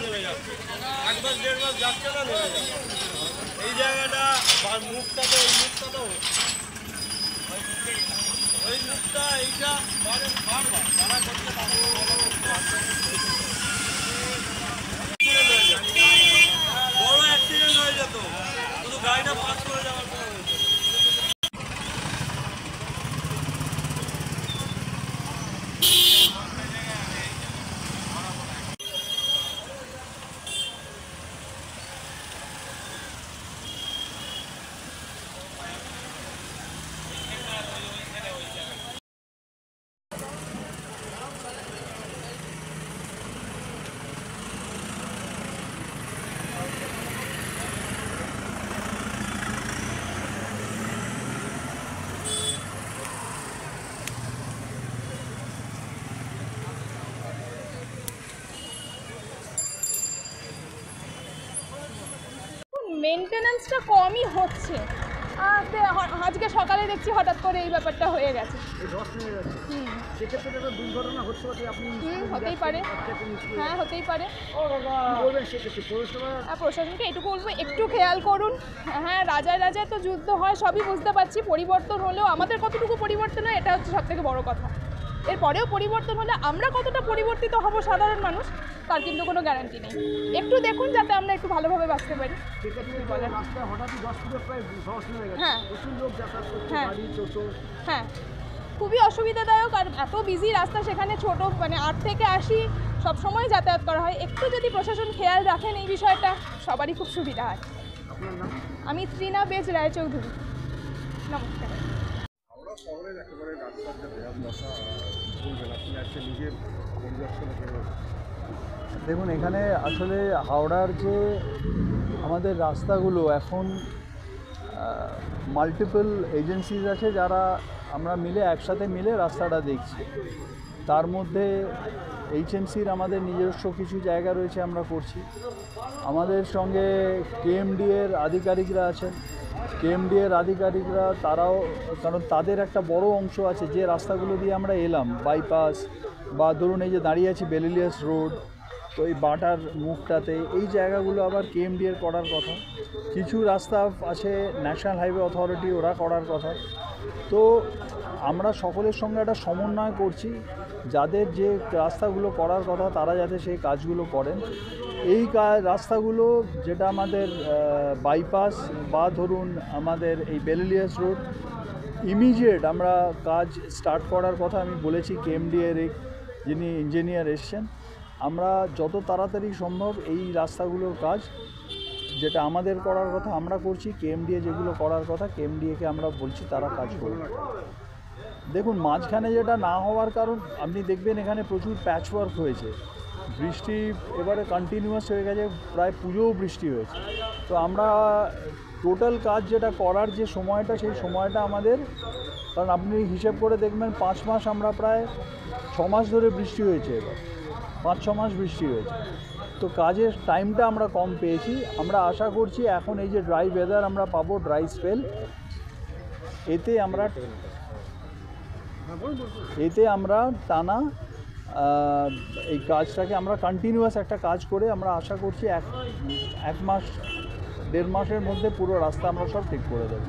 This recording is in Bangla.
নেমে যাচ্ছে, 1 মাস 1.5 মাস যাচ্ছে না, নেমে যাচ্ছে। এই জায়গাটা মুখটা তো ওই মুখটা এইটা বারবার তারা করতে বড় অ্যাক্সিডেন্ট হয়ে যেত, শুধু গাড়িটা পাস করে যাওয়ার পর হয়েছে। মেনটেন্যান্সটা কমই হচ্ছে, আজকে সকালে দেখছি হঠাৎ করে এই ব্যাপারটা হয়ে গেছে। হতেই পারে, হ্যাঁ হতেই পারে। প্রশাসনকে এটুকু বলবো, একটু খেয়াল করুন। হ্যাঁ, রাজায় রাজায় তো যুদ্ধ হয়, সবই বুঝতে পারছি। পরিবর্তন হলেও আমাদের কতটুকু পরিবর্তন হয়, এটা হচ্ছে সবথেকে বড় কথা। এরপরেও পরিবর্তন হলে আমরা কতটা পরিবর্তিত হব সাধারণ মানুষ, তার কিন্তু কোনো গ্যারান্টি নেই। একটু দেখুন যাতে আমরা একটু ভালোভাবে বাঁচতে পারি। হ্যাঁ হ্যাঁ হ্যাঁ, খুবই অসুবিধাদায়ক। আর এত বিজি রাস্তা, সেখানে ছোট মানে 8 থেকে 80 সবসময় যাতায়াত করা হয়। একটু যদি প্রশাসন খেয়াল রাখেন এই বিষয়টা, সবারই খুব সুবিধা হয়। আমি ত্রিনা বেজ রায়চৌধুরী। নমস্কার। দেখুন, এখানে আসলে হাওড়ার যে আমাদের রাস্তাগুলো এখন মাল্টিপল এজেন্সিজ আছে, যারা আমরা একসাথে মিলে রাস্তাটা দেখছি। তার মধ্যে এইচএমসির আমাদের নিজস্ব কিছু জায়গা রয়েছে, আমরা করছি। আমাদের সঙ্গে কেএমডি এর আধিকারিকরা আছেন। কেএমডি এর আধিকারিকরা তারাও, কারণ তাদের একটা বড় অংশ আছে যে রাস্তাগুলো দিয়ে আমরা এলাম, বাইপাস বা ধরুন এই যে দাঁড়িয়ে আছি বেলিলিয়াস রোড, তো এই বাটার মুখটাতে এই জায়গাগুলো আবার কেএমডি এর করার কথা। কিছু রাস্তা আছে ন্যাশনাল হাইওয়ে অথরিটি, ওরা করার কথা। তো আমরা সকলের সঙ্গে একটা সমন্বয় করছি, যাদের যে রাস্তাগুলো করার কথা তারা যাতে সেই কাজগুলো করেন। এই রাস্তাগুলো যেটা আমাদের বাইপাস বা ধরুন আমাদের এই বেলিলিয়াস রোড, ইমিডিয়েট আমরা কাজ স্টার্ট করার কথা আমি বলেছি কেএমডি এর যিনি ইঞ্জিনিয়ার এসছেন। আমরা যত তাড়াতাড়ি সম্ভব এই রাস্তাগুলোর কাজ যেটা আমাদের করার কথা আমরা করছি, কেএমডিএ যেগুলো করার কথা কেএমডিএকে আমরা বলছি তারা কাজ করবে। দেখুন, মাঝখানে যেটা না হওয়ার কারণ আপনি দেখবেন এখানে প্রচুর প্যাচওয়ার্ক হয়েছে, বৃষ্টি এবারে কন্টিনিউয়াস হয়ে গেছে, প্রায় পুজোও বৃষ্টি হয়েছে। তো আমরা টোটাল কাজ যেটা করার যে সময়টা, সেই সময়টা আমাদের, কারণ আপনি হিসেব করে দেখবেন 5 মাস, আমরা প্রায় 6 মাস ধরে বৃষ্টি হয়েছে, এবার 5-6 মাস বৃষ্টি হয়েছে। তো কাজের টাইমটা আমরা কম পেয়েছি। আমরা আশা করছি এখন এই যে ড্রাই ওয়েদার আমরা পাবো, ড্রাই স্পেল, এতে আমরা টানা এই কাজটাকে আমরা কন্টিনিউয়াস একটা কাজ করে আমরা আশা করছি 1 মাস 1.5 মাসের মধ্যে পুরো রাস্তা আমরা সব ঠিক করে দেবো।